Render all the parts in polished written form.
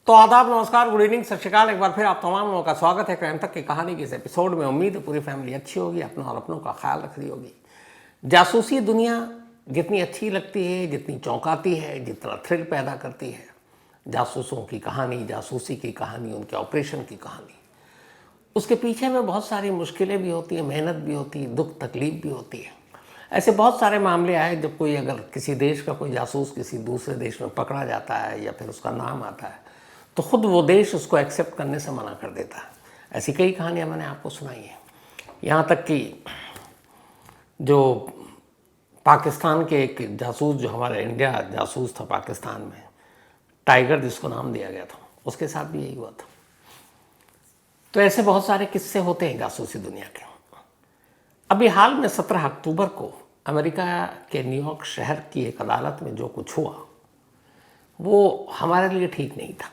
तो आदाब, नमस्कार, गुड इवनिंग, सत श्रीकाल। एक बार फिर आप तमाम लोगों का स्वागत है क्राइम तक की कहानी के इस एपिसोड में। उम्मीद है पूरी फैमिली अच्छी होगी, अपना और अपनों का ख्याल रख रही होगी। जासूसी दुनिया जितनी अच्छी लगती है, जितनी चौंकाती है, जितना थ्रिल पैदा करती है, जासूसों की कहानी, जासूसी की कहानी, उनके ऑपरेशन की कहानी, उसके पीछे में बहुत सारी मुश्किलें भी होती हैं, मेहनत भी होती है, दुख तकलीफ भी होती है। ऐसे बहुत सारे मामले आए जब कोई अगर किसी देश का कोई जासूस किसी दूसरे देश में पकड़ा जाता है या फिर उसका नाम आता है तो खुद वो देश उसको एक्सेप्ट करने से मना कर देता है। ऐसी कई कहानियाँ मैंने आपको सुनाई हैं। यहाँ तक कि जो पाकिस्तान के एक जासूस, जो हमारा इंडिया जासूस था पाकिस्तान में, टाइगर जिसको नाम दिया गया था, उसके साथ भी यही हुआ था। तो ऐसे बहुत सारे किस्से होते हैं जासूसी दुनिया के। अभी हाल में 17 अक्टूबर को अमेरिका के न्यूयॉर्क शहर की एक अदालत में जो कुछ हुआ वो हमारे लिए ठीक नहीं था।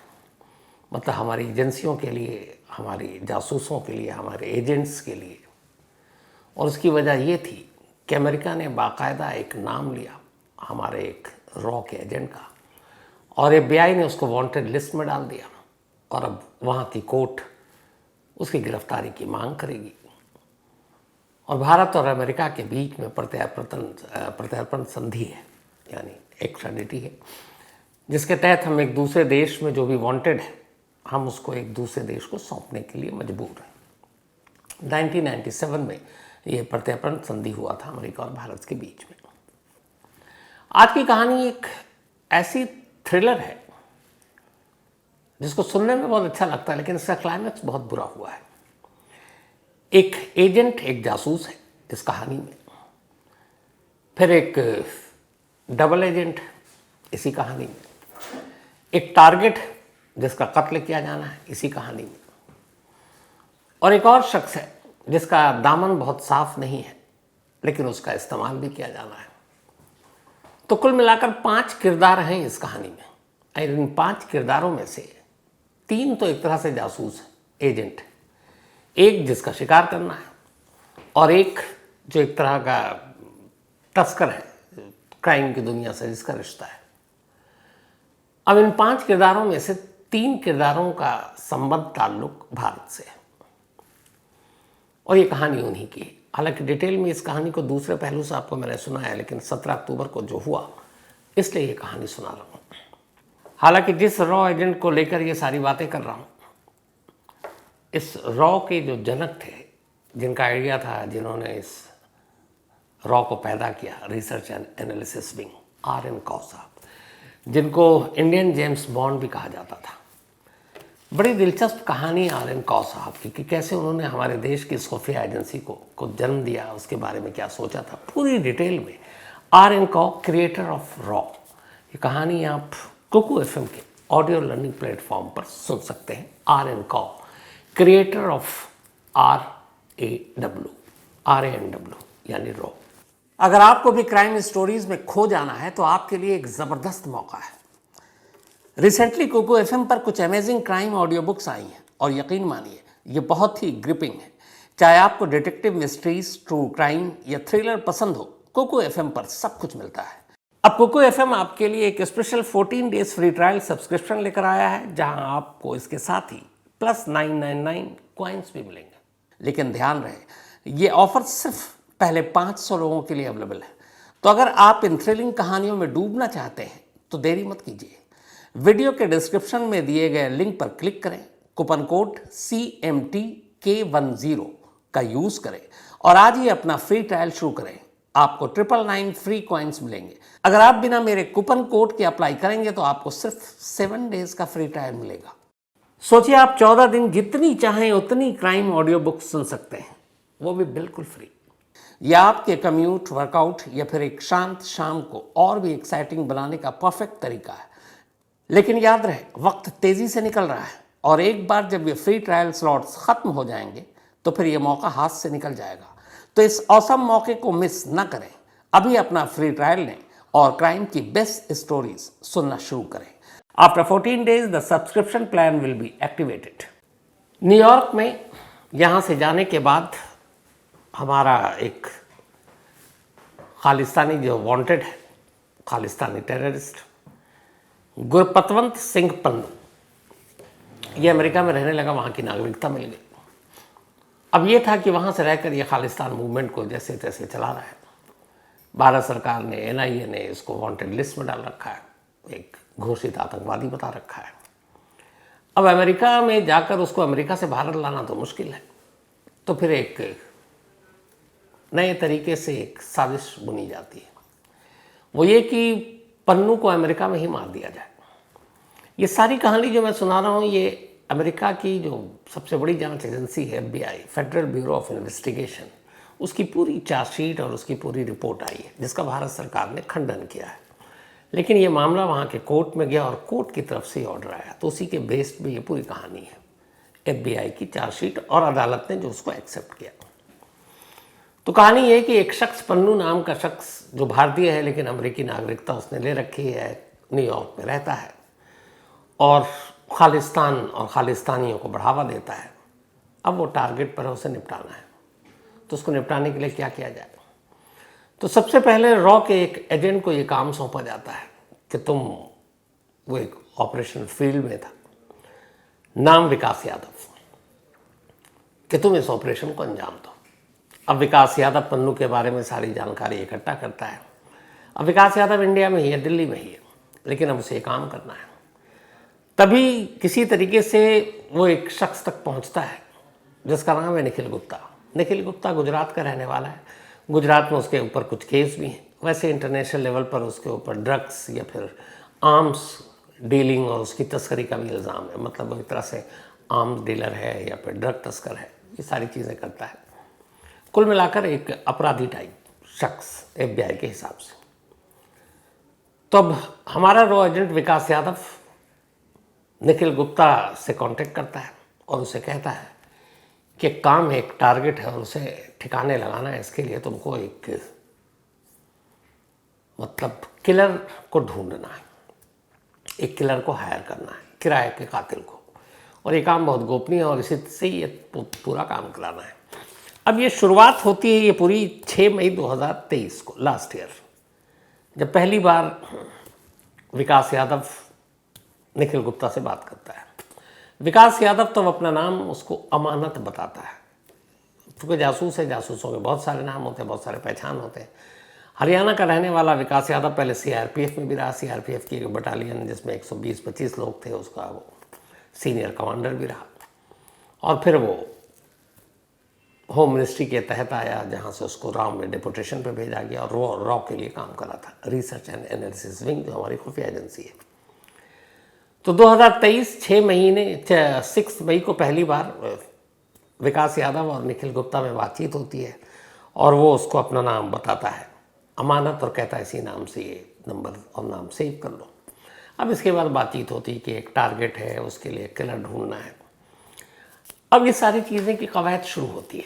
मतलब हमारी एजेंसियों के लिए, हमारी जासूसों के लिए, हमारे एजेंट्स के लिए। और उसकी वजह ये थी कि अमेरिका ने बाकायदा एक नाम लिया हमारे एक रॉ के एजेंट का, और FBI ने उसको वांटेड लिस्ट में डाल दिया। और अब वहाँ की कोर्ट उसकी गिरफ्तारी की मांग करेगी। और भारत और अमेरिका के बीच में प्रत्यर्पण संधि है, यानी एक्स्ट्राडिटी है, जिसके तहत हम एक दूसरे देश में जो भी वांटेड है, हम उसको एक दूसरे देश को सौंपने के लिए मजबूर हैं। 1997 में ये प्रत्यर्पण संधि हुआ था अमेरिका और भारत के बीच में। आज की कहानी एक ऐसी थ्रिलर है जिसको सुनने में बहुत अच्छा लगता है, लेकिन इसका क्लाइमैक्स बहुत बुरा हुआ है। एक एजेंट, एक जासूस है इस कहानी में, फिर एक डबल एजेंट इसी कहानी में, एक टारगेट जिसका कत्ल किया जाना है इसी कहानी में, और एक और शख्स है जिसका दामन बहुत साफ नहीं है लेकिन उसका इस्तेमाल भी किया जाना है। तो कुल मिलाकर 5 किरदार हैं इस कहानी में। और इन 5 किरदारों में से 3 तो एक तरह से जासूस है, एजेंट है, एक जिसका शिकार करना है, और एक जो एक तरह का तस्कर है क्राइम की दुनिया से जिसका रिश्ता है। अब इन 5 किरदारों में से 3 किरदारों का संबंध ताल्लुक भारत से है, और ये कहानी उन्हीं की है। हालांकि डिटेल में इस कहानी को दूसरे पहलू से आपको मैंने सुनाया, लेकिन 17 अक्टूबर को जो हुआ इसलिए ये कहानी सुना रहा हूँ। हालांकि जिस रॉ एजेंट को लेकर ये सारी बातें कर रहा हूँ, इस रॉ के जो जनक थे, जिनका आइडिया था, जिन्होंने इस रॉ को पैदा किया, research and analysis wing, RN कौ साहब, जिनको इंडियन जेम्स बॉन्ड भी कहा जाता था। बड़ी दिलचस्प कहानी RN कौ साहब की कि कैसे उन्होंने हमारे देश की इस खुफिया एजेंसी को जन्म दिया, उसके बारे में क्या सोचा था, पूरी डिटेल में। RN कौ, क्रिएटर ऑफ रॉ, ये कहानी आप कुकू FM के ऑडियो लर्निंग प्लेटफॉर्म पर सुन सकते हैं। RN कौ, क्रिएटर ऑफ RANW यानी रॉ। अगर आपको भी क्राइम स्टोरीज में खो जाना है तो आपके लिए एक ज़बरदस्त मौका है। रिसेंटली कुकू FM पर कुछ amazing crime audio books I हैं, और यकीन मानिए ये बहुत ही ग्रिपिंग है। चाहे आपको डिटेक्टिव मिस्ट्रीज, ट्रू क्राइम या थ्रिलर पसंद हो, कुकू FM पर सब कुछ मिलता है। अब कुकू FM आपके लिए एक special 14 days free trial subscription लेकर आया है, जहां आपको इसके साथ ही +999 कॉइन्स भी मिलेंगे। लेकिन ध्यान रहे, ये ऑफर सिर्फ पहले 500 लोगों के लिए अवेलेबल है। तो अगर आप इन थ्रिलिंग कहानियों में डूबना चाहते हैं तो देरी मत कीजिए। वीडियो के डिस्क्रिप्शन में दिए गए लिंक पर क्लिक करें, कूपन कोड CMTK10 का यूज करें और आज ही अपना फ्री ट्रायल शुरू करें। आपको 999 फ्री कॉइन्स मिलेंगे। अगर आप बिना मेरे कूपन कोड के अप्लाई करेंगे तो आपको सिर्फ 7 डेज का फ्री ट्रायल मिलेगा। सोचिए, आप 14 दिन जितनी चाहें उतनी क्राइम ऑडियो बुक सुन सकते हैं, वो भी बिल्कुल फ्री। यह आपके कम्यूट, वर्कआउट या फिर एक शांत शाम को और भी एक्साइटिंग बनाने का परफेक्ट तरीका है। लेकिन याद रहे, वक्त तेजी से निकल रहा है, और एक बार जब ये फ्री ट्रायल स्लॉट्स खत्म हो जाएंगे तो फिर ये मौका हाथ से निकल जाएगा। तो इस औसम मौके को मिस न करें। अभी अपना फ्री ट्रायल लें और क्राइम की बेस्ट स्टोरीज सुनना शुरू करें। After 14 days the subscription plan will be activated. New York में यहाँ से जाने के बाद हमारा एक खालिस्तानी जो वांटेड है, खालिस्तानी टेररिस्ट गुरपतवंत सिंह पन्नू, ये अमेरिका में रहने लगा, वहाँ की नागरिकता मिल गई। अब ये था कि वहाँ से रहकर ये खालिस्तान मूवमेंट को जैसे तैसे चला रहा है। भारत सरकार ने, NIA ने इसको वांटेड लिस्ट में डाल रखा है, एक घोषित आतंकवादी बता रखा है। अब अमेरिका में जाकर उसको अमेरिका से भारत लाना तो मुश्किल है, तो फिर एक नए तरीके से एक साजिश बुनी जाती है, वो ये कि पन्नू को अमेरिका में ही मार दिया जाए। ये सारी कहानी जो मैं सुना रहा हूँ, ये अमेरिका की जो सबसे बड़ी जांच एजेंसी है FBI, federal bureau of investigation, उसकी पूरी चार्जशीट और उसकी पूरी रिपोर्ट आई है, जिसका भारत सरकार ने खंडन किया है। लेकिन ये मामला वहाँ के कोर्ट में गया और कोर्ट की तरफ से ऑर्डर आया, तो उसी के बेस्ड में ये पूरी कहानी है, FBI की चार्जशीट, और अदालत ने जो उसको एक्सेप्ट किया। तो कहानी ये है कि एक शख्स, पन्नू नाम का शख्स, जो भारतीय है लेकिन अमेरिकी नागरिकता उसने ले रखी है, न्यूयॉर्क में रहता है और खालिस्तान और खालिस्तानियों को बढ़ावा देता है। अब वो टारगेट पर है, उसे निपटाना है। तो उसको निपटाने के लिए क्या किया जाए? तो सबसे पहले रॉ के एक एजेंट को ये काम सौंपा जाता है कि तुम, वो एक ऑपरेशन फील्ड में था, नाम विकास यादव, कि तुम इस ऑपरेशन को अंजाम दो। अब विकास यादव पन्नू के बारे में सारी जानकारी इकट्ठा करता है। अब विकास यादव इंडिया में ही है, दिल्ली में ही है, लेकिन अब उसे काम करना है। तभी किसी तरीके से वो एक शख्स तक पहुंचता है जिसका नाम है निखिल गुप्ता। निखिल गुप्ता गुजरात का रहने वाला है। गुजरात में उसके ऊपर कुछ केस भी हैं। वैसे इंटरनेशनल लेवल पर उसके ऊपर ड्रग्स या फिर आर्म्स डीलिंग और उसकी तस्करी का भी इल्ज़ाम है। मतलब वो एक तरह से आर्म्स डीलर है या फिर ड्रग तस्कर है, ये सारी चीज़ें करता है। कुल मिलाकर एक अपराधी टाइप शख्स FBI के हिसाब से। तो अब हमारा रॉ एजेंट विकास यादव निखिल गुप्ता से कांटेक्ट करता है और उसे कहता है कि एक काम है, एक टारगेट है और उसे ठिकाने लगाना है। इसके लिए तुमको एक, मतलब किलर को ढूंढना है, एक किलर को हायर करना है, किराए के कातिल को, और ये काम बहुत गोपनीय है और इसी से ये पूरा काम कराना है। अब ये शुरुआत होती है ये पूरी 6 मई 2023 को, लास्ट ईयर, जब पहली बार विकास यादव निखिल गुप्ता से बात करता है। विकास यादव तो अपना नाम उसको अमानत बताता है, क्योंकि जासूस है, जासूसों के बहुत सारे नाम होते हैं, बहुत सारे पहचान होते हैं। हरियाणा का रहने वाला विकास यादव पहले CRPF में भी रहा। CRPF की एक बटालियन जिसमें 120-25 लोग थे, उसका वो सीनियर कमांडर भी रहा। और फिर वो होम मिनिस्ट्री के तहत आया, जहाँ से उसको रॉ में डिपोटेशन पे भेजा गया और रॉ के लिए काम करा था, रिसर्च एंड एनालिसिस विंग, जो हमारी खुफिया एजेंसी है। तो 2023 6 मई को पहली बार विकास यादव और निखिल गुप्ता में बातचीत होती है और वो उसको अपना नाम बताता है अमानत, और कहता है इसी नाम से ये नंबर और नाम सेव कर लो। अब इसके बाद बातचीत होती है कि एक टारगेट है, उसके लिए किलर ढूंढना है। अब ये सारी चीज़ें की कवायद शुरू होती है।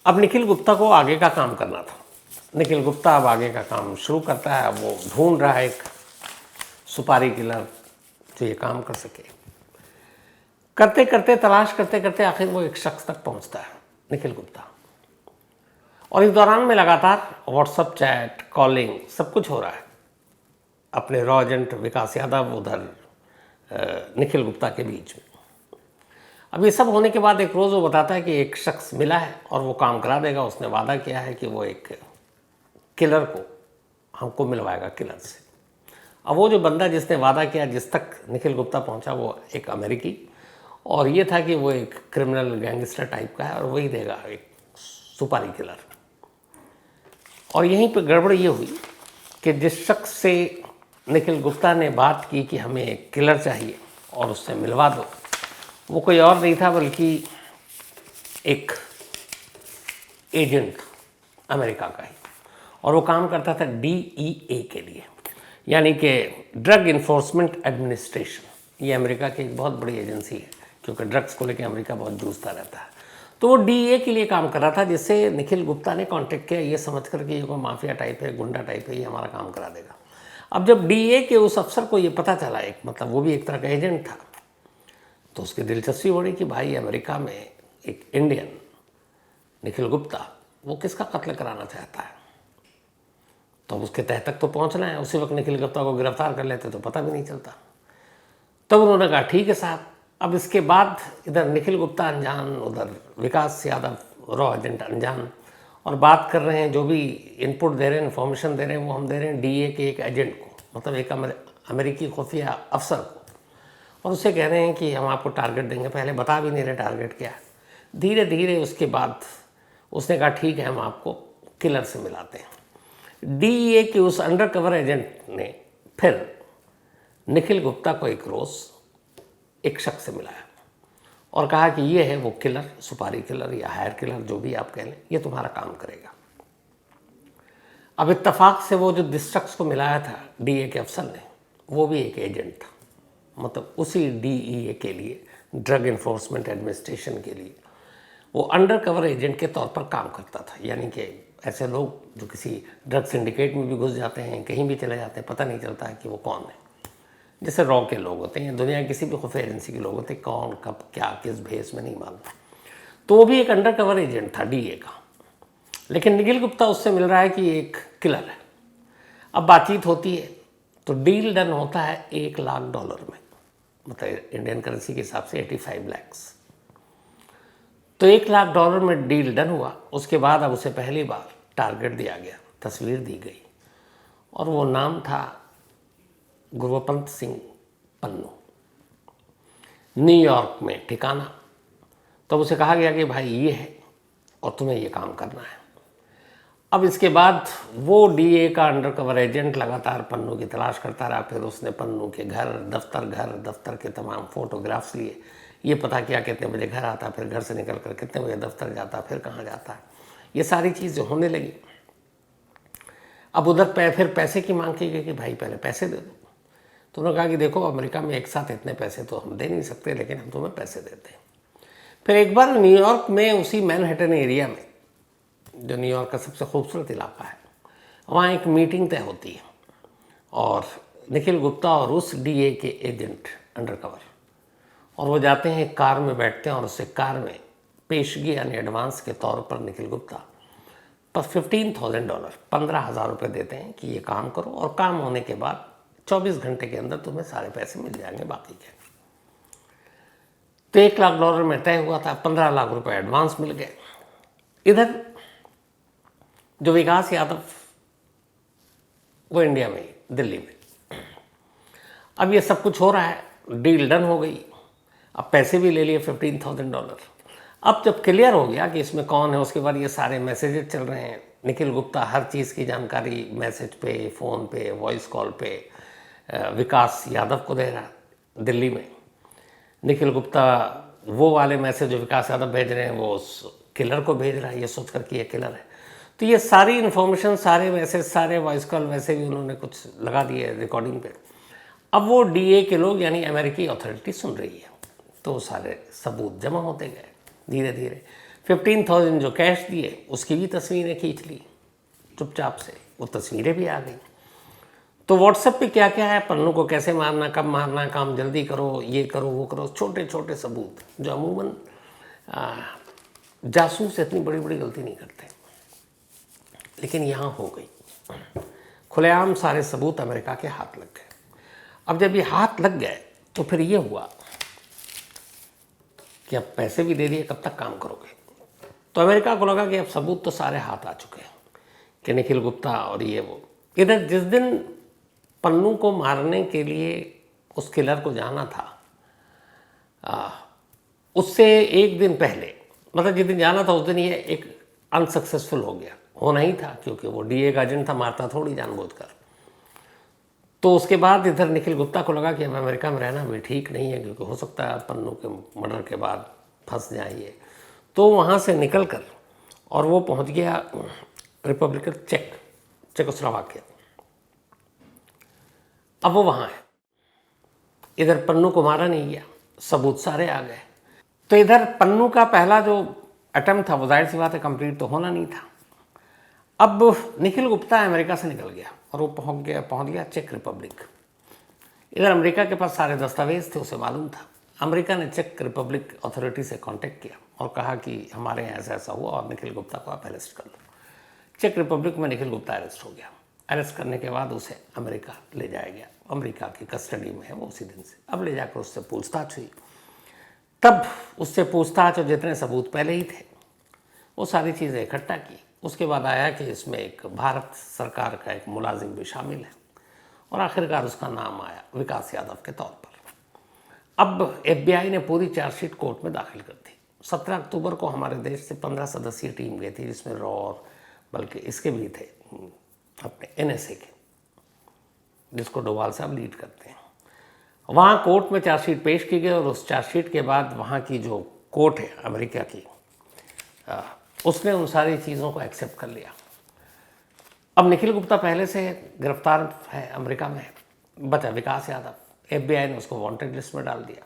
अब निखिल गुप्ता को आगे का काम करना था। निखिल गुप्ता अब आगे का काम शुरू करता है। अब वो ढूंढ रहा है एक सुपारी किलर जो ये काम कर सके। करते करते, तलाश करते करते आखिर वो एक शख्स तक पहुंचता है, निखिल गुप्ता। और इस दौरान में लगातार व्हाट्सएप चैट, कॉलिंग, सब कुछ हो रहा है अपने रॉ एजेंट विकास यादव उधर निखिल गुप्ता के बीच में। अब ये सब होने के बाद एक रोज़ वो बताता है कि एक शख्स मिला है और वो काम करा देगा। उसने वादा किया है कि वो एक किलर को हमको मिलवाएगा किलर से। अब वो जो बंदा जिसने वादा किया, जिस तक निखिल गुप्ता पहुंचा, वो एक अमेरिकी, और ये था कि वो एक क्रिमिनल गैंगस्टर टाइप का है और वही देगा एक सुपारी किलर। और यहीं पर गड़बड़ ये हुई कि जिस शख्स से निखिल गुप्ता ने बात की कि हमें एक किलर चाहिए और उससे मिलवा दो, वो कोई और नहीं था बल्कि एक एजेंट अमेरिका का ही, और वो काम करता था DEA के लिए, यानी कि ड्रग इन्फोर्समेंट एडमिनिस्ट्रेशन। ये अमेरिका की एक बहुत बड़ी एजेंसी है, क्योंकि ड्रग्स को लेकर अमेरिका बहुत जूझता रहता है। तो वो DEA के लिए काम कर रहा था, जिससे निखिल गुप्ता ने कांटेक्ट किया ये समझ कर कि ये कोई माफिया टाइप है, गुंडा टाइप है, ये हमारा काम करा देगा। अब जब DEA के उस अफसर को ये पता चला, एक मतलब वो भी एक तरह का एजेंट था, तो उसकी दिलचस्पी बढ़ी कि भाई अमेरिका में एक इंडियन निखिल गुप्ता, वो किसका कत्ल कराना चाहता है, तो उसके तह तक तो पहुंचना है। उसी वक्त निखिल गुप्ता को गिरफ्तार कर लेते तो पता भी नहीं चलता। तब उन्होंने कहा ठीक है साहब, अब इसके बाद इधर निखिल गुप्ता अनजान, उधर विकास यादव रॉ एजेंट अनजान, और बात कर रहे हैं, जो भी इनपुट दे रहे हैं, इन्फॉर्मेशन दे रहे हैं, वो हम दे रहे हैं डीए के एक एजेंट को, मतलब एक अमेरिकी खुफिया अफसर को, और उसे कह रहे हैं कि हम आपको टारगेट देंगे। पहले बता भी नहीं रहे टारगेट क्या है। धीरे धीरे उसके बाद उसने कहा ठीक है, हम आपको किलर से मिलाते हैं। डीए के उस अंडर कवर एजेंट ने फिर निखिल गुप्ता को एक रोज़ एक शख्स से मिलाया और कहा कि ये है वो किलर, सुपारी किलर या हायर किलर, जो भी आप कह लें, ये तुम्हारा काम करेगा। अब इत्तेफाक से वो जो जिस शख्स को मिलाया था डीए के अफसर ने, वो भी एक एजेंट था, मतलब उसी डीईए के लिए, ड्रग इन्फोर्समेंट एडमिनिस्ट्रेशन के लिए वो अंडर कवर एजेंट के तौर पर काम करता था। यानी कि ऐसे लोग जो किसी ड्रग सिंडिकेट में भी घुस जाते हैं, कहीं भी चले जाते हैं, पता नहीं चलता है कि वो कौन है। जैसे रॉ के लोग होते हैं, दुनिया की किसी भी खुफिया एजेंसी के लोग होते हैं, कौन कब क्या किस भेस में नहीं मालूम। तो वो भी एक अंडर कवर एजेंट था डीए का, लेकिन निखिल गुप्ता उससे मिल रहा है कि एक किलर है। अब बातचीत होती है तो डील डन होता है $1 लाख में, मतलब इंडियन करेंसी के हिसाब से 85 लाख। तो $1 लाख में डील डन हुआ। उसके बाद अब उसे पहली बार टारगेट दिया गया, तस्वीर दी गई, और वो नाम था गुरवंत सिंह पन्नू, न्यूयॉर्क में ठिकाना। तब उसे कहा गया कि भाई ये है और तुम्हें ये काम करना है। अब इसके बाद वो डीए का अंडर कवर एजेंट लगातार पन्नू की तलाश करता रहा। फिर उसने पन्नू के घर दफ्तर के तमाम फोटोग्राफ्स लिए, ये पता किया कितने बजे घर आता, फिर घर से निकल कर कितने बजे दफ्तर जाता, फिर कहाँ जाता है, ये सारी चीज़ें होने लगी। अब उधर फिर पैसे की मांग की गई कि भाई पहले पैसे दे दो। तो उन्होंने कहा कि देखो, अमेरिका में एक साथ इतने पैसे तो हम दे नहीं सकते, लेकिन हम तुम्हें पैसे देते हैं। फिर एक बार न्यूयॉर्क में, उसी मैनहट्टन एरिया में, जो न्यूयॉर्क का सबसे खूबसूरत इलाका है, वहाँ एक मीटिंग तय होती है, और निखिल गुप्ता और उस डीए के एजेंट अंडर कवर, और वो जाते हैं, एक कार में बैठते हैं, और उससे कार में पेशगी यानी एडवांस के तौर पर निखिल गुप्ता पर $15,000 $15,000 देते हैं कि ये काम करो, और काम होने के बाद 24 घंटे के अंदर तुम्हें सारे पैसे मिल जाएंगे बाकी के। तो $1 लाख में तय हुआ था, $15 लाख एडवांस मिल गए। इधर जो विकास यादव, वो इंडिया में, दिल्ली में। अब ये सब कुछ हो रहा है, डील डन हो गई, अब पैसे भी ले लिए $15,000। अब जब क्लियर हो गया कि इसमें कौन है, उसके बाद ये सारे मैसेजेस चल रहे हैं। निखिल गुप्ता हर चीज़ की जानकारी मैसेज पे, फ़ोन पे, वॉइस कॉल पे विकास यादव को दे रहा दिल्ली में। निखिल गुप्ता वो वाले मैसेज जो विकास यादव भेज रहे हैं वो उस किलर को भेज रहा है, ये सोच कर कि ये किलर है। तो ये सारी इन्फॉर्मेशन, सारे मैसेज, सारे वॉइस कॉल वैसे भी उन्होंने कुछ लगा दिए रिकॉर्डिंग पे। अब वो डीए के लोग यानी अमेरिकी अथॉरिटी सुन रही है, तो सारे सबूत जमा होते गए धीरे धीरे। 15,000 जो कैश दिए उसकी भी तस्वीरें खींच ली चुपचाप से, वो तस्वीरें भी आ गई। तो व्हाट्सएप पे क्या क्या है, पन्नू को कैसे मारना, कब मारना, काम जल्दी करो, ये करो वो करो, छोटे छोटे सबूत जो अमूमन जासूस इतनी बड़ी बड़ी गलती नहीं करते, लेकिन यहाँ हो गई। खुलेआम सारे सबूत अमेरिका के हाथ लग गए। अब जब ये हाथ लग गए तो फिर ये हुआ कि अब पैसे भी दे दिए, कब तक काम करोगे। तो अमेरिका को लगा कि अब सबूत तो सारे हाथ आ चुके हैं कि निखिल गुप्ता और ये वो। इधर जिस दिन पन्नू को मारने के लिए उस किलर को जाना था, उससे एक दिन पहले, मतलब जिस दिन जाना था उस दिन ये एक अनसक्सेसफुल हो गया। होना ही था क्योंकि वो डीए का एजेंट था, मारता थोड़ी जानबूझकर। तो उसके बाद इधर निखिल गुप्ता को लगा कि अब अमेरिका में रहना भी ठीक नहीं है, क्योंकि हो सकता है पन्नू के मर्डर के बाद फंस जाइए। तो वहाँ से निकल कर और वो पहुँच गया रिपब्लिकन चेकोस्लोवाकिया। अब वो वहाँ है, इधर पन्नू को मारा नहीं गया, सबूत सारे आ गए। तो इधर पन्नू का पहला जो अटेम्प्ट था वो जाहिर सी बात है कंप्लीट तो होना नहीं था। अब निखिल गुप्ता अमेरिका से निकल गया और वो पहुँच गया चेक रिपब्लिक। इधर अमेरिका के पास सारे दस्तावेज थे, उसे मालूम था। अमेरिका ने चेक रिपब्लिक अथॉरिटी से कांटेक्ट किया और कहा कि हमारे यहाँ ऐसा ऐसा हुआ और निखिल गुप्ता को आप अरेस्ट कर लो। चेक रिपब्लिक में निखिल गुप्ता अरेस्ट हो गया। अरेस्ट करने के बाद उसे अमेरिका ले जाया गया, अमेरिका की कस्टडी में है वो उसी दिन से। अब ले जाकर उससे पूछताछ हुई। तब उससे पूछताछ और जितने सबूत पहले ही थे वो सारी चीज़ें इकट्ठा की। उसके बाद आया कि इसमें एक भारत सरकार का एक मुलाजिम भी शामिल है और आखिरकार उसका नाम आया विकास यादव के तौर पर। अब FBI ने पूरी चार्जशीट कोर्ट में दाखिल कर दी। 17 अक्टूबर को हमारे देश से 15 सदस्यीय टीम गई थी, जिसमें रॉ और बल्कि इसके भी थे अपने NSA के, जिसको डोभाल साहब लीड करते हैं। वहाँ कोर्ट में चार्जशीट पेश की गई और उस चार्जशीट के बाद वहाँ की जो कोर्ट है अमेरिका की, उसने उन सारी चीज़ों को एक्सेप्ट कर लिया। अब निखिल गुप्ता पहले से गिरफ्तार है अमेरिका में, बचा विकास यादव। FBI ने उसको वांटेड लिस्ट में डाल दिया।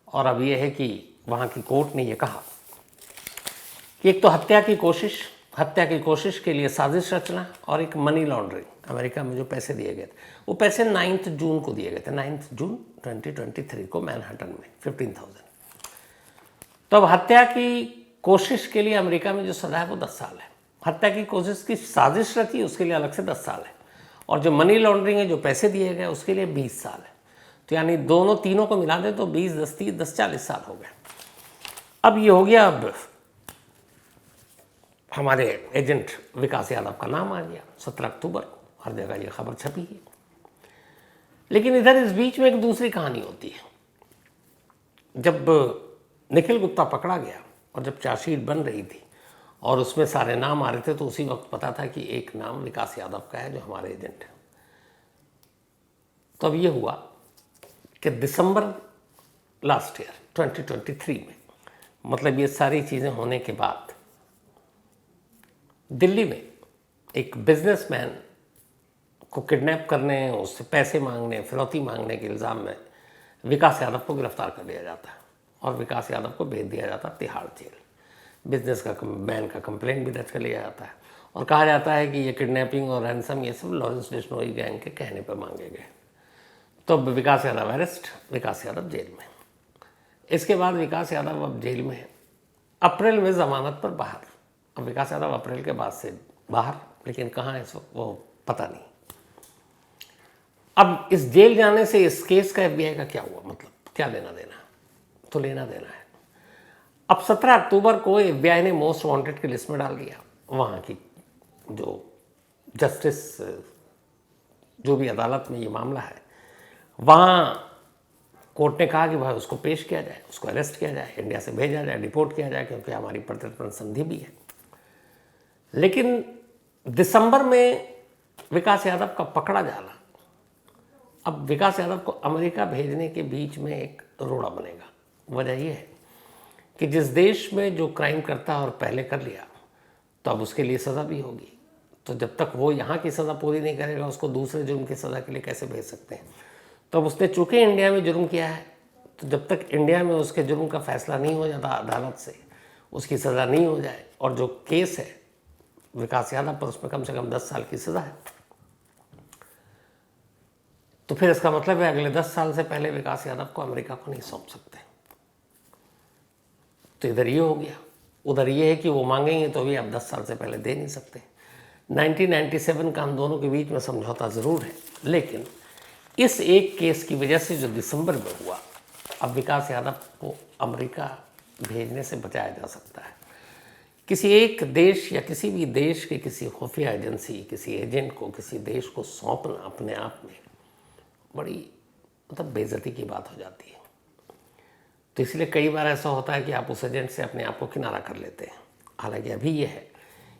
और अब ये है कि वहाँ की कोर्ट ने ये कहा कि एक तो हत्या की कोशिश के लिए साजिश रचना और एक मनी लॉन्ड्रिंग, अमेरिका में जो पैसे दिए गए थे वो पैसे 9 जून को दिए गए थे, 9 जून 2023 को मैनहट्टन में 15,000। तो अब हत्या की कोशिश के लिए अमेरिका में जो सजा है वो 10 साल है। हत्या की कोशिश की साजिश रची उसके लिए अलग से 10 साल है, और जो मनी लॉन्ड्रिंग है, जो पैसे दिए गए, उसके लिए 20 साल है। तो यानी तीनों को मिला दे तो 20, 10, 30, 10, 40 साल हो गए। अब ये हो गया, अब हमारे एजेंट विकास यादव का नाम आ गया 17 अक्टूबर को, हर जगह ये खबर छपी है। लेकिन इधर इस बीच में एक दूसरी कहानी होती है। जब निखिल गुप्ता पकड़ा गया और जब चार्जशीट बन रही थी और उसमें सारे नाम आ रहे थे, तो उसी वक्त पता था कि एक नाम विकास यादव का है जो हमारे एजेंट है। तो अब ये हुआ कि दिसंबर लास्ट ईयर 2023 में, मतलब ये सारी चीज़ें होने के बाद, दिल्ली में एक बिजनेसमैन को किडनैप करने, उससे पैसे मांगने, फिरौती मांगने के इल्ज़ाम में विकास यादव को गिरफ्तार कर लिया जाता है और विकास यादव को भेज दिया जाता है तिहाड़ जेल। बिजनेसमैन का कंप्लेंट भी दर्ज कर लिया जाता है और कहा जाता है कि ये किडनैपिंग और रैंसम ये सब लॉरेंस बिश्नोई गैंग के कहने पर मांगे गए। तो अब विकास यादव अरेस्ट, विकास यादव जेल में। इसके बाद विकास यादव अब जेल में है, अप्रैल में ज़मानत पर बाहर। अब विकास यादव अप्रैल के बाद से बाहर, लेकिन कहाँ है इस वक्त वो पता नहीं। अब इस जेल जाने से इस केस का FBI का क्या हुआ, मतलब क्या लेना देना? तो लेना देना है। अब 17 अक्टूबर को FBI ने मोस्ट वांटेड की लिस्ट में डाल दिया वहाँ की जो जस्टिस, जो भी अदालत में ये मामला है, वहाँ कोर्ट ने कहा कि भाई उसको पेश किया जाए, उसको अरेस्ट किया जाए, इंडिया से भेजा जाए, डिपोर्ट किया जाए, क्योंकि हमारी प्रत्यर्पण संधि भी है। लेकिन दिसंबर में विकास यादव का पकड़ा जाना, अब विकास यादव को अमेरिका भेजने के बीच में एक रोड़ा बनेगा। वजह यह है कि जिस देश में जो क्राइम करता है और पहले कर लिया, तो अब उसके लिए सज़ा भी होगी। तो जब तक वो यहाँ की सज़ा पूरी नहीं करेगा, उसको दूसरे जुर्म की सज़ा के लिए कैसे भेज सकते हैं? तो अब उसने चूँकि इंडिया में जुर्म किया है, तो जब तक इंडिया में उसके जुर्म का फैसला नहीं हो जाता अदालत से, उसकी सज़ा नहीं हो जाए, और जो केस है विकास यादव पर, उसमें कम से कम 10 साल की सज़ा है, तो फिर इसका मतलब है अगले 10 साल से पहले विकास यादव को अमेरिका को नहीं सौंप सकते। तो इधर ये हो गया। उधर ये है कि वो मांगेंगे तो भी आप 10 साल से पहले दे नहीं सकते। 1997 का हम दोनों के बीच में समझौता ज़रूर है, लेकिन इस एक केस की वजह से जो दिसंबर में हुआ, अब विकास यादव को अमेरिका भेजने से बचाया जा सकता है। किसी एक देश या किसी भी देश के किसी खुफिया एजेंसी, किसी एजेंट को किसी देश को सौंपना अपने आप में बड़ी मतलब बेइज्जती की बात हो जाती है। तो इसलिए कई बार ऐसा होता है कि आप उस एजेंट से अपने आप को किनारा कर लेते हैं। हालांकि अभी ये है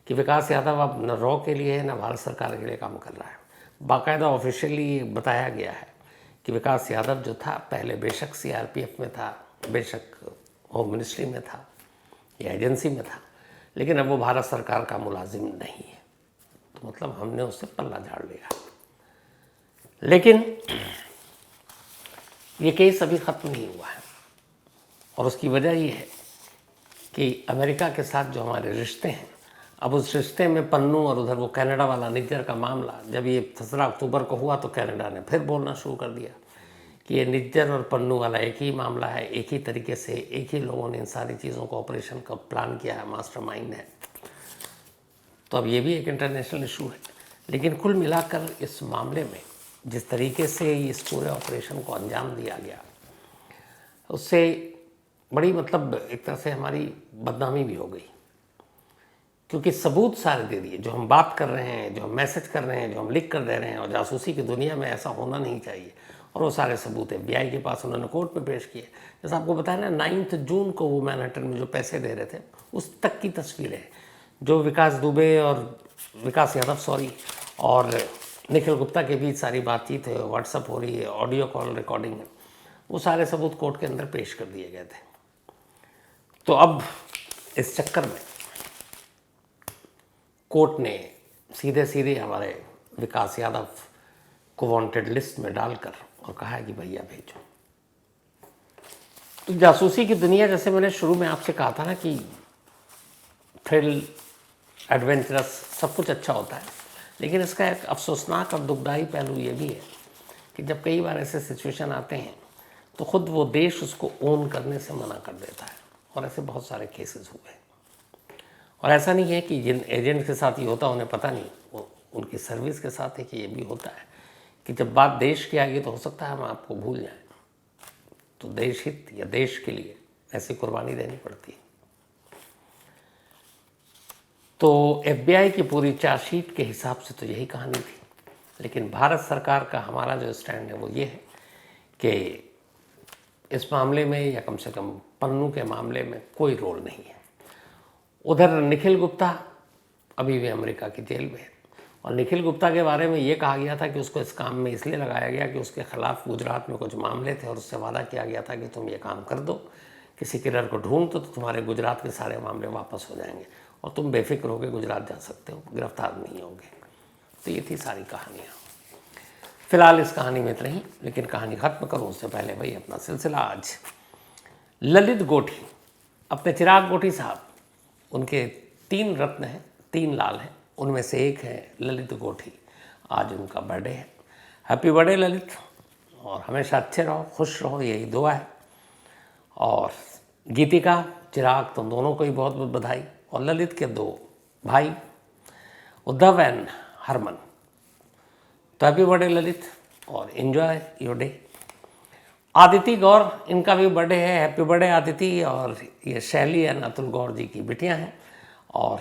कि विकास यादव अब न रॉ के लिए न भारत सरकार के लिए काम कर रहा है। बाकायदा ऑफिशियली बताया गया है कि विकास यादव जो था, पहले बेशक CRPF में था, बेशक होम मिनिस्ट्री में था या एजेंसी में था, लेकिन अब वो भारत सरकार का मुलाजिम नहीं है। तो मतलब हमने उससे पल्ला झाड़ लिया। लेकिन ये केस अभी ख़त्म नहीं हुआ है, और उसकी वजह ये है कि अमेरिका के साथ जो हमारे रिश्ते हैं, अब उस रिश्ते में पन्नू और उधर वो कनाडा वाला निज्जर का मामला, जब ये 17 अक्टूबर को हुआ तो कनाडा ने फिर बोलना शुरू कर दिया कि ये निज्जर और पन्नू वाला एक ही मामला है, एक ही तरीके से एक ही लोगों ने इन सारी चीज़ों को ऑपरेशन का प्लान किया है, मास्टरमाइंड है। तो अब ये भी एक इंटरनेशनल इशू है। लेकिन कुल मिलाकर इस मामले में जिस तरीके से इस पूरे ऑपरेशन को अंजाम दिया गया, उससे बड़ी मतलब एक तरह से हमारी बदनामी भी हो गई, क्योंकि सबूत सारे दे दिए। जो हम बात कर रहे हैं, जो हम मैसेज कर रहे हैं, जो हम लिख कर दे रहे हैं, और जासूसी की दुनिया में ऐसा होना नहीं चाहिए, और वो सारे सबूत FBI के पास उन्होंने कोर्ट में पेश किए। जैसे आपको बताया ना, 9 जून को वो मैनहट्टन में जो पैसे दे रहे थे उस तक की तस्वीरें हैं, जो विकास दुबे और विकास यादव और निखिल गुप्ता के बीच सारी बातचीत है, व्हाट्सअप हो रही है, ऑडियो कॉल रिकॉर्डिंग है, वो सारे सबूत कोर्ट के अंदर पेश कर दिए गए थे। तो अब इस चक्कर में कोर्ट ने सीधे सीधे हमारे विकास यादव को वांटेड लिस्ट में डालकर और कहा है कि भैया भेजो। तो जासूसी की दुनिया, जैसे मैंने शुरू में आपसे कहा था ना कि थ्रिल, एडवेंचरस, सब कुछ अच्छा होता है, लेकिन इसका एक अफसोसनाक और दुखदाई पहलू ये भी है कि जब कई बार ऐसे सिचुएशन आते हैं तो खुद वो देश उसको ओन करने से मना कर देता है, और ऐसे बहुत सारे केसेस हुए। और ऐसा नहीं है कि जिन एजेंट के साथ ये होता उन्हें पता नहीं, वो उनकी सर्विस के साथ है कि ये भी होता है कि जब बात देश की आएगी तो हो सकता है हम आपको भूल जाएं, तो देश हित या देश के लिए ऐसी कुर्बानी देनी पड़ती है। तो FBI की पूरी चार्जशीट के हिसाब से तो यही कहानी थी, लेकिन भारत सरकार का हमारा जो स्टैंड है वो ये है कि इस मामले में, या कम से कम पन्नू के मामले में, कोई रोल नहीं है। उधर निखिल गुप्ता अभी भी अमेरिका की जेल में है, और निखिल गुप्ता के बारे में ये कहा गया था कि उसको इस काम में इसलिए लगाया गया कि उसके खिलाफ गुजरात में कुछ मामले थे और उससे वादा किया गया था कि तुम ये काम कर दो, किसी किलर को ढूंढ दो, तो तुम्हारे गुजरात के सारे मामले वापस हो जाएंगे और तुम बेफिक्र होकर गुजरात जा सकते हो, गिरफ्तार नहीं होगे। तो ये थी सारी कहानियाँ। फिलहाल इस कहानी में इतना ही, लेकिन कहानी ख़त्म करूँ उससे पहले भाई अपना सिलसिला आज ललित गोठी, अपने चिराग गोठी साहब, उनके 3 रत्न हैं, 3 लाल हैं, उनमें से एक है ललित गोठी। आज उनका बर्थडे है। हैप्पी बर्थडे ललित, और हमेशा अच्छे रहो, खुश रहो, यही दुआ है। और गीतिका, चिराग, तुम दोनों को ही बहुत बहुत बधाई। और ललित के 2 भाई उद्धव एंड हरमन, तो हैप्पी बर्थडे ललित और एंजॉय योर डे। आदिति गौर, इनका भी बर्थडे है, हैप्पी बर्थडे आदिति। और ये शैली एंड अतुल गौर जी की बिटियां हैं, और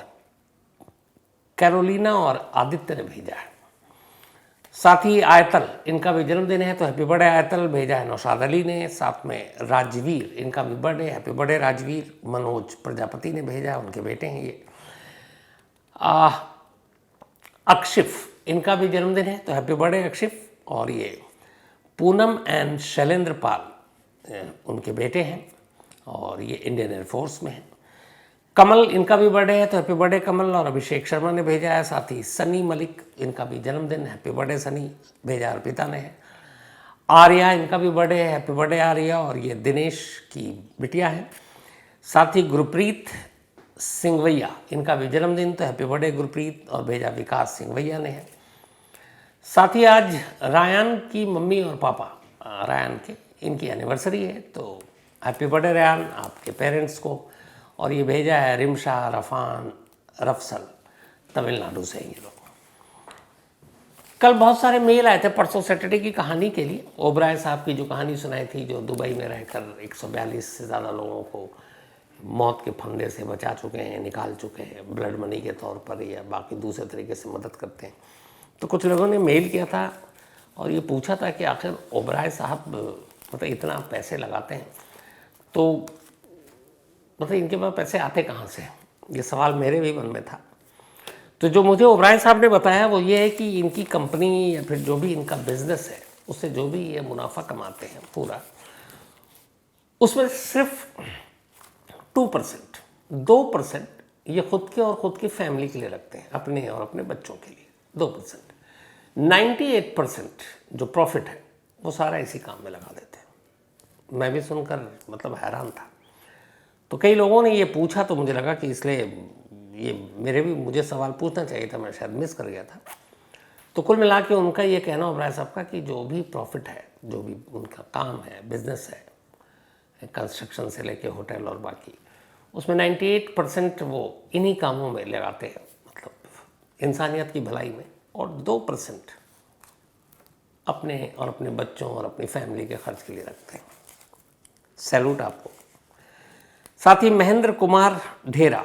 कैरोलिना और आदित्य ने भेजा है। साथ ही आयतल, इनका भी जन्मदिन है, तो हैप्पी बर्थडे आयतल भेजा है नौशाद अली ने। साथ में राजवीर, इनका भी birthday, happy birthday Rajveer. Manoj Prajapati ने भेजा है, उनके बेटे हैं ये। अक्षिफ, इनका भी जन्मदिन है, तो हैप्पी बर्थडे अक्षिफ। और ये पूनम एंड शैलेंद्र पाल, उनके बेटे हैं, और ये इंडियन एयरफोर्स में हैं। कमल, इनका भी बर्थडे है, तो हैप्पी बर्थडे कमल। और अभिषेक शर्मा ने भेजा है। साथ ही सनी मलिक, इनका भी जन्मदिन, हैप्पी बर्थडे सनी, भेजा अर्पिता ने है। आर्या, इनका भी बर्थडे है, हैप्पी बर्थडे आर्या, और ये दिनेश की बिटिया है। साथ ही गुरप्रीत सिंघवैया, इनका भी जन्मदिन, तो हैप्पी बर्थडे गुरप्रीत, और भेजा विकास सिंघवैया ने है। साथ ही आज रायन की मम्मी और पापा, रायन के, इनकी एनिवर्सरी है, तो हैप्पी बर्थडे रायन आपके पेरेंट्स को। और ये भेजा है रिमशा, रफ़ान, रफसल, तमिलनाडु से ये लोग। कल बहुत सारे मेल आए थे परसों सैटरडे की कहानी के लिए। ओबराय साहब की जो कहानी सुनाई थी, जो दुबई में रहकर 142 से ज़्यादा लोगों को मौत के फंदे से बचा चुके हैं, निकाल चुके हैं, ब्लड मनी के तौर पर या बाकी दूसरे तरीके से मदद करते हैं। तो कुछ लोगों ने मेल किया था और ये पूछा था कि आखिर ओबराय साहब मतलब इतना पैसे लगाते हैं, तो मतलब इनके पास पैसे आते कहाँ से, ये सवाल मेरे भी मन में था। तो जो मुझे ओबराय साहब ने बताया वो ये है कि इनकी कंपनी या फिर जो भी इनका बिजनेस है, उससे जो भी ये मुनाफा कमाते हैं पूरा, उसमें सिर्फ 2% ये खुद के और खुद की फैमिली के लिए रखते हैं, अपने और अपने बच्चों के लिए 2%। 98% जो प्रॉफिट है वो सारा इसी काम में लगा देते हैं। मैं भी सुनकर मतलब हैरान था। तो कई लोगों ने ये पूछा, तो मुझे लगा कि इसलिए ये मुझे सवाल पूछना चाहिए था, मैं शायद मिस कर गया था। तो कुल मिला के उनका ये कहना ओबराय साहब का कि जो भी प्रॉफिट है, जो भी उनका काम है, बिजनेस है, कंस्ट्रक्शन से लेके होटल और बाकी, उसमें 98% वो इन्हीं कामों में लगाते हैं, मतलब इंसानियत की भलाई में, और 2% अपने और अपने बच्चों और अपनी फैमिली के खर्च के लिए रखते हैं। सैल्यूट आपको। साथ ही महेंद्र कुमार ढेरा,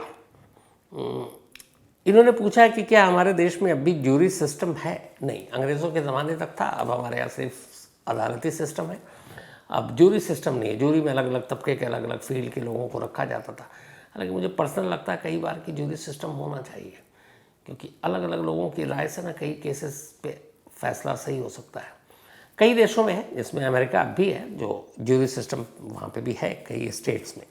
इन्होंने पूछा है कि क्या हमारे देश में अब भी ज्यूरी सिस्टम है? नहीं, अंग्रेज़ों के ज़माने तक था, अब हमारे यहाँ सिर्फ अदालती सिस्टम है। अब ज्यूरी सिस्टम नहीं है। ज्यूरी में अलग अलग तबके के अलग अलग फील्ड के लोगों को रखा जाता था। हालांकि मुझे पर्सनल लगता है कई बार कि ज्यूरी सिस्टम होना चाहिए, क्योंकि अलग अलग लोगों की राय से ना कई केसेस पे फैसला सही हो सकता है। कई देशों में है, जिसमें अमेरिका भी है, जो ज्यूरी सिस्टम वहाँ पे भी है कई स्टेट्स में।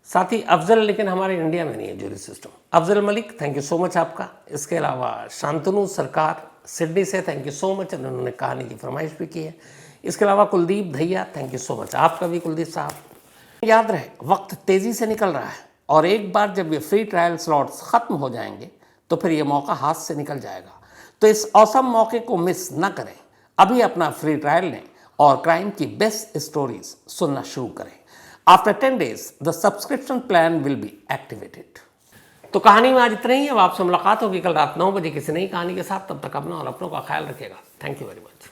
साथ ही अफजल, लेकिन हमारे इंडिया में नहीं है jury system. Afzal Malik, thank you so much आपका। इसके अलावा शांतनु सरकार सिडनी से, थैंक यू सो मच, उन्होंने कहानी की फरमाइश भी की है। इसके अलावा कुलदीप भैया, थैंक यू सो मच आपका भी कुलदीप साहब। याद रहे, वक्त तेज़ी से निकल रहा है और एक बार जब ये फ्री ट्रायल स्लॉट्स ख़त्म हो जाएंगे तो फिर ये मौका हाथ से निकल जाएगा। तो इस औसम मौके को मिस न करें। अभी अपना फ्री ट्रायल लें और क्राइम की बेस्ट स्टोरीज सुनना शुरू करें। After 10 days the subscription plan will be activated. तो कहानी में आज इतना ही। अब आपसे मुलाकात होगी कल रात 9 बजे किसी नई कहानी के साथ। तब तक अपना और अपनों का ख्याल रखिएगा। Thank you very much.